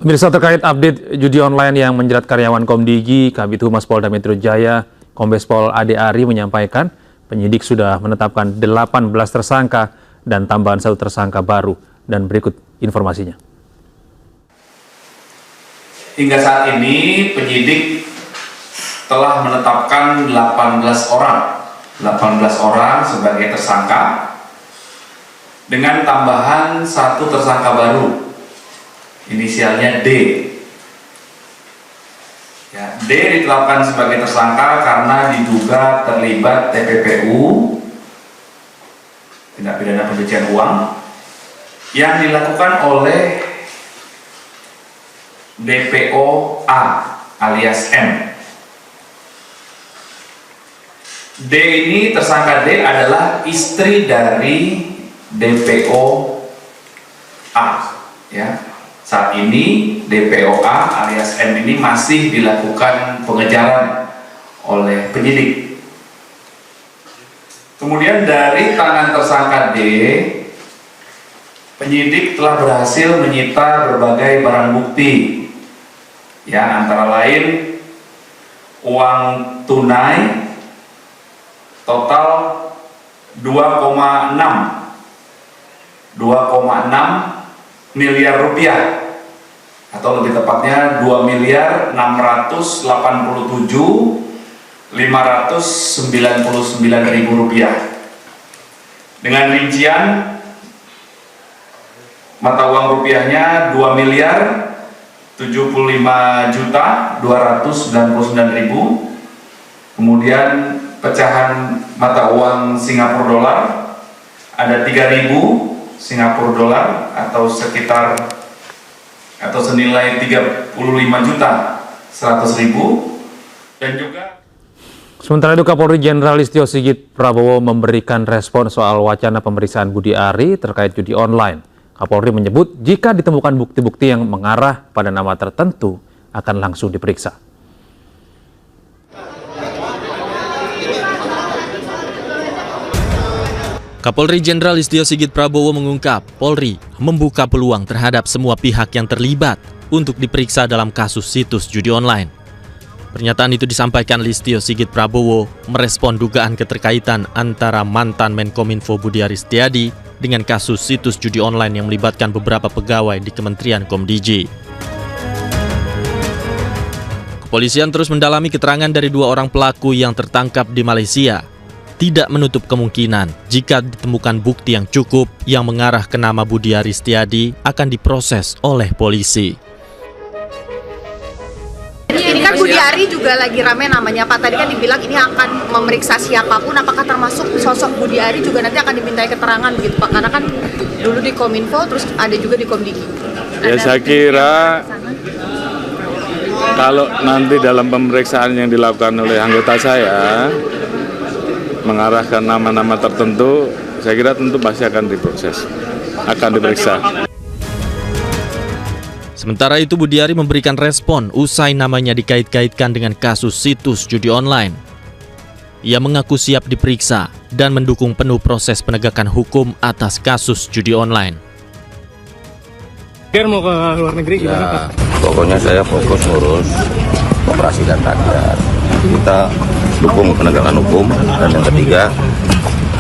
Pemirsa, terkait update judi online yang menjerat karyawan Komdigi, Kabid Humas Polda Metro Jaya, Kombes Pol Ade Ari menyampaikan penyidik sudah menetapkan 18 tersangka dan tambahan 1 tersangka baru. Dan berikut informasinya. Hingga saat ini penyidik telah menetapkan 18 orang sebagai tersangka dengan tambahan 1 tersangka baru. Inisialnya D. Ya, D ditetapkan sebagai tersangka karena diduga terlibat TPPU, tindak pidana pencucian uang, yang dilakukan oleh DPO A alias M. D ini, tersangka D adalah istri dari DPO A. Ya. Saat ini DPO A alias M ini masih dilakukan pengejaran oleh penyidik. Kemudian dari tangan tersangka D, penyidik telah berhasil menyita berbagai barang bukti, ya, antara lain uang tunai total 2,6 miliar rupiah, atau lebih tepatnya 2.687.599.000 rupiah, dengan rincian mata uang rupiahnya 2.075.299.000. Kemudian pecahan mata uang Singapura dolar ada 3.000 Singapura dolar atau senilai 35.100.000. Dan juga Sementara itu, Kapolri Jenderal Listio Sigit Prabowo memberikan respon soal wacana pemeriksaan Budi Ari terkait judi online. Kapolri menyebut jika ditemukan bukti-bukti yang mengarah pada nama tertentu akan langsung diperiksa. Kapolri Jenderal Listio Sigit Prabowo mengungkap Polri membuka peluang terhadap semua pihak yang terlibat untuk diperiksa dalam kasus situs judi online. Pernyataan itu disampaikan Listio Sigit Prabowo merespon dugaan keterkaitan antara mantan Menkominfo Budi Ari Setiadi dengan kasus situs judi online yang melibatkan beberapa pegawai di Kementerian Komdigi. Kepolisian terus mendalami keterangan dari 2 orang pelaku yang tertangkap di Malaysia. Tidak menutup kemungkinan jika ditemukan bukti yang cukup yang mengarah ke nama Budi Ari Setiadi akan diproses oleh polisi. Ini kan Budi Ari juga lagi rame namanya Pak. Tadi kan dibilang ini akan memeriksa siapapun, apakah termasuk sosok Budi Ari juga nanti akan dimintai keterangan begitu Pak? Karena kan dulu di Kominfo, terus ada juga di Komdigi. Ya, saya kira kalau nanti dalam pemeriksaan yang dilakukan oleh anggota saya mengarahkan nama-nama tertentu, saya kira tentu pasti akan diproses, akan diperiksa. Sementara itu, Budi Ari memberikan respon usai namanya dikait-kaitkan dengan kasus situs judi online. Ia mengaku siap diperiksa dan mendukung penuh proses penegakan hukum atas kasus judi online. Biar mau ke luar negeri gimana Pak? Pokoknya saya fokus ngurus operasi dan rakyat. Kita dukung penegakan hukum, dan yang ketiga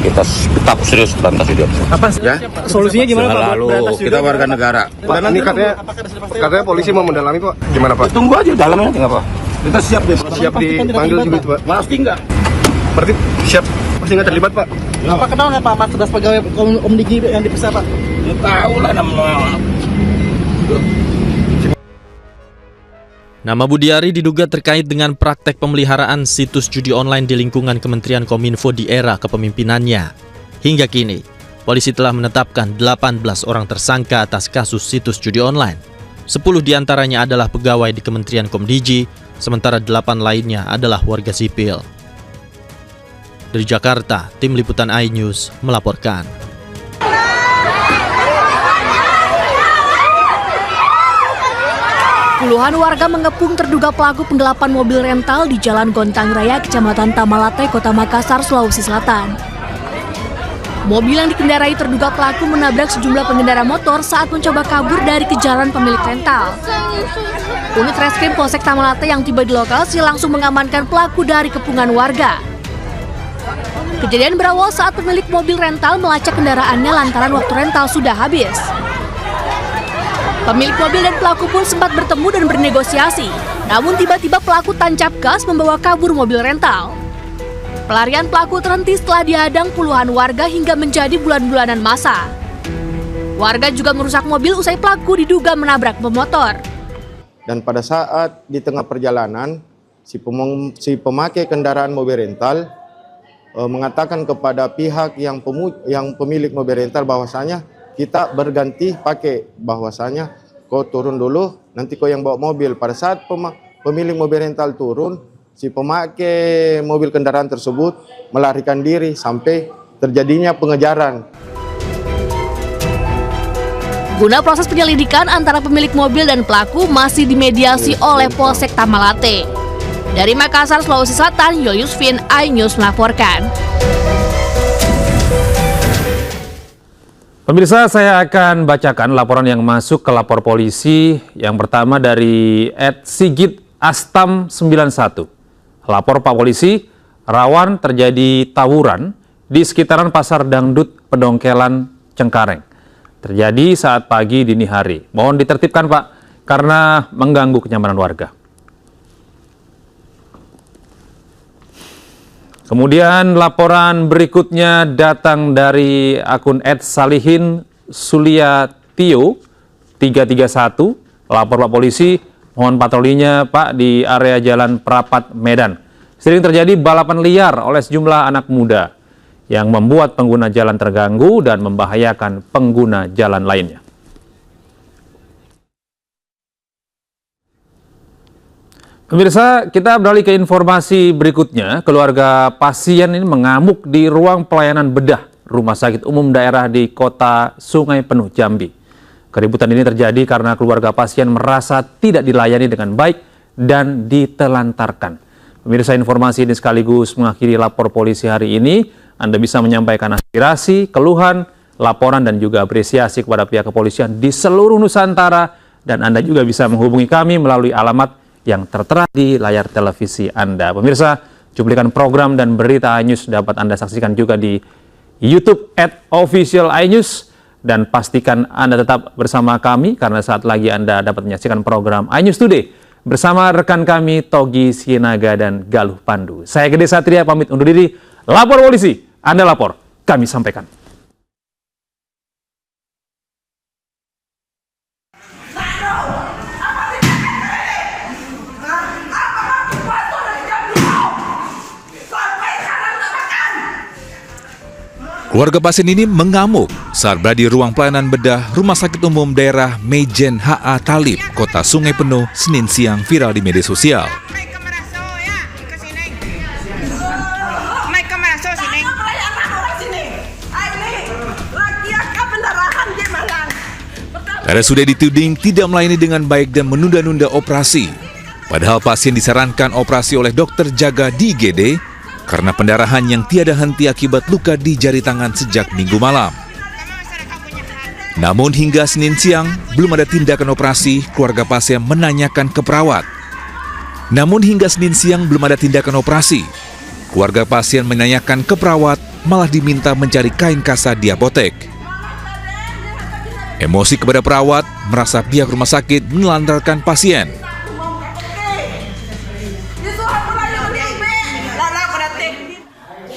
kita tetap serius berantas judi online. Apa ya? Solusinya gimana Pak? Lalu kita warga negara. Pak, ini katanya polisi mau mendalami Pak. Gimana Pak? Tunggu aja dalamnya nggak apa. Kita siap deh. Siap dipanggil juga itu Pak. Pasti nggak. Berarti siap. Pasti nggak terlibat Pak. Apa kenal nggak Pak 14 pegawai Komdigi yang diperiksa Pak? Ya, tahu lah namanya. Nama Budi Ari diduga terkait dengan praktek pemeliharaan situs judi online di lingkungan Kementerian Kominfo di era kepemimpinannya. Hingga kini, polisi telah menetapkan 18 orang tersangka atas kasus situs judi online. 10 diantaranya adalah pegawai di Kementerian Komdigi, sementara 8 lainnya adalah warga sipil. Dari Jakarta, Tim Liputan iNews melaporkan. Puluhan warga mengepung terduga pelaku penggelapan mobil rental di Jalan Gontang Raya, Kecamatan Tamalate, Kota Makassar, Sulawesi Selatan. Mobil yang dikendarai terduga pelaku menabrak sejumlah pengendara motor saat mencoba kabur dari kejaran pemilik rental. Unit Reskrim Polsek Tamalate yang tiba di lokasi langsung mengamankan pelaku dari kepungan warga. Kejadian berawal saat pemilik mobil rental melacak kendaraannya lantaran waktu rental sudah habis. Pemilik mobil dan pelaku pun sempat bertemu dan bernegosiasi, namun tiba-tiba pelaku tancap gas membawa kabur mobil rental. Pelarian pelaku terhenti setelah dihadang puluhan warga hingga menjadi bulan-bulanan masa. Warga juga merusak mobil usai pelaku diduga menabrak pemotor. Dan pada saat di tengah perjalanan, si pemakai kendaraan mobil rental mengatakan kepada pihak yang pemilik mobil rental bahwasanya kita berganti pakai, bahwasanya kau turun dulu, nanti kau yang bawa mobil. Pada saat pemilik mobil rental turun, si pemakai mobil kendaraan tersebut melarikan diri sampai terjadinya pengejaran. Guna proses penyelidikan antara pemilik mobil dan pelaku masih dimediasi oleh Polsek Tamalate. Dari Makassar, Sulawesi Selatan, Yoyus Vin, iNews melaporkan. Pemirsa, saya akan bacakan laporan yang masuk ke lapor polisi. Yang pertama dari @sigit_astam91. Lapor Pak Polisi, rawan terjadi tawuran di sekitaran Pasar Dangdut Pedongkelan Cengkareng. Terjadi saat pagi dini hari. Mohon ditertibkan Pak, karena mengganggu kenyamanan warga. Kemudian laporan berikutnya datang dari akun @salihin_suliatio 331. Lapor Pak Polisi, mohon patrolinya Pak di area Jalan Prapat Medan. Sering terjadi balapan liar oleh sejumlah anak muda yang membuat pengguna jalan terganggu dan membahayakan pengguna jalan lainnya. Pemirsa, kita beralih ke informasi berikutnya. Keluarga pasien ini mengamuk di ruang pelayanan bedah Rumah Sakit Umum Daerah di Kota Sungai Penuh, Jambi. Keributan ini terjadi karena keluarga pasien merasa tidak dilayani dengan baik dan ditelantarkan. Pemirsa, informasi ini sekaligus mengakhiri lapor polisi hari ini. Anda bisa menyampaikan aspirasi, keluhan, laporan, dan juga apresiasi kepada pihak kepolisian di seluruh Nusantara. Dan Anda juga bisa menghubungi kami melalui alamat yang tertera di layar televisi Anda. Pemirsa, cuplikan program dan berita iNews dapat Anda saksikan juga di YouTube @official iNews. Dan pastikan Anda tetap bersama kami karena saat lagi Anda dapat menyaksikan program iNews Today bersama rekan kami Togi Sinaga dan Galuh Pandu. Saya Gede Satria pamit undur diri. Lapor polisi, Anda lapor, kami sampaikan. Keluarga pasien ini mengamuk saat berada di ruang pelayanan bedah Rumah Sakit Umum Daerah Mejen H.A. Talib, Kota Sungai Penuh, Senin siang viral di media sosial. RSUD dituding tidak melayani dengan baik dan menunda-nunda operasi. Padahal pasien disarankan operasi oleh dokter jaga di IGD karena pendarahan yang tiada henti akibat luka di jari tangan sejak Minggu malam. Namun hingga Senin siang, belum ada tindakan operasi, keluarga pasien menanyakan ke perawat. Keluarga pasien menanyakan ke perawat, malah diminta mencari kain kasa di apotek. Emosi kepada perawat, merasa pihak rumah sakit menelantarkan pasien.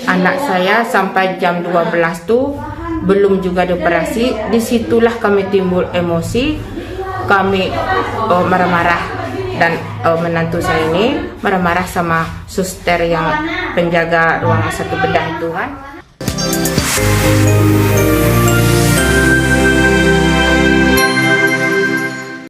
Anak saya sampai jam 12 tuh belum juga dioperasi. Disitulah kami timbul emosi, kami marah-marah, dan menantu saya ini marah-marah sama suster yang penjaga ruang satu bedah itu kan.